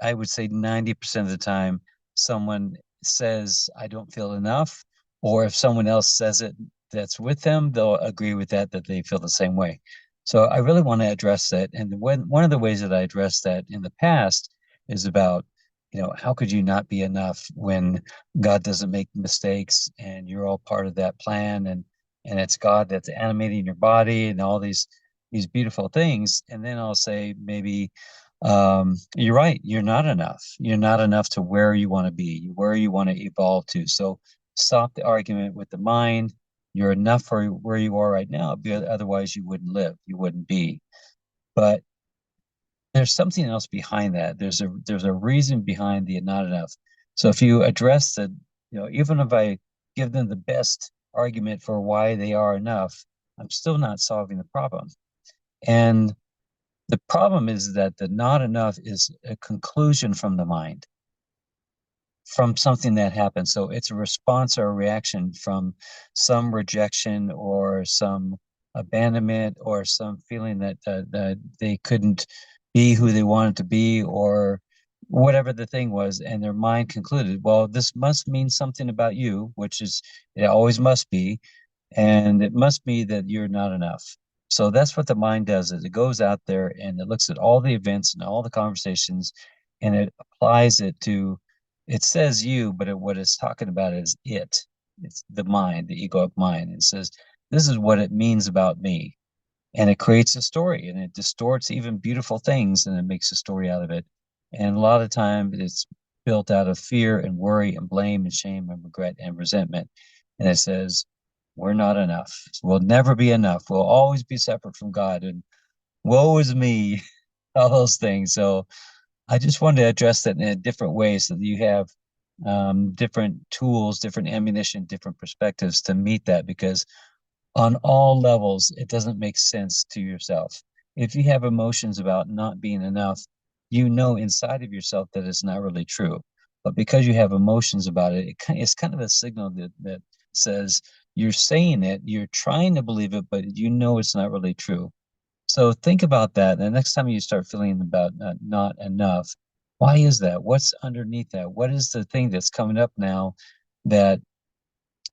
I would say 90% of the time, someone says, I don't feel enough, or if someone else says it that's with them, they'll agree with that they feel the same way. So I really want to address that. And one of the ways that I addressed that in the past is about, how could you not be enough when God doesn't make mistakes and you're all part of that plan, and it's God that's animating your body and all these beautiful things. And then I'll say, maybe you're right, you're not enough. You're not enough to where you want to be, where you want to evolve to. So stop the argument with the mind. You're enough for where you are right now, because otherwise you wouldn't live, you wouldn't be. But there's something else behind that. There's a reason behind the not enough. So if you address the, even if I give them the best argument for why they are enough, I'm still not solving the problem. And the problem is that the not enough is a conclusion from the mind, from something that happened. So it's a response or a reaction from some rejection or some abandonment or some feeling that they couldn't be who they wanted to be, or whatever the thing was. And their mind concluded, well, this must mean something about you, which is, it always must be. And it must be that you're not enough. So that's what the mind does, is it goes out there and it looks at all the events and all the conversations, and it applies it to, it says you, but what it's talking about is it. It's the mind, the egoic mind. It says, this is what it means about me. And it creates a story, and it distorts even beautiful things, and it makes a story out of it. And a lot of times it's built out of fear and worry and blame and shame and regret and resentment. And it says, we're not enough. We'll never be enough. We'll always be separate from God. And woe is me, all those things. So I just wanted to address that in a different way, so that you have different tools, different ammunition, different perspectives to meet that, because on all levels, it doesn't make sense to yourself. If you have emotions about not being enough, you know inside of yourself that it's not really true. But because you have emotions about it, it's kind of a signal that says you're saying it, you're trying to believe it, but you know it's not really true. So think about that. The next time you start feeling about not enough, why is that? What's underneath that? What is the thing that's coming up now that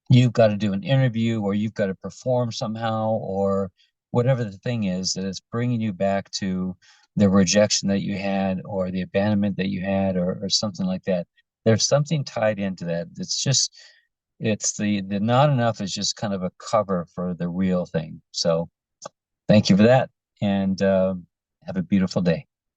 you've got to do an interview, or you've got to perform somehow, or whatever the thing is that is bringing you back to the rejection that you had, or the abandonment that you had, or something like that? There's something tied into that. It's the not enough is just kind of a cover for the real thing. So thank you for that, and have a beautiful day.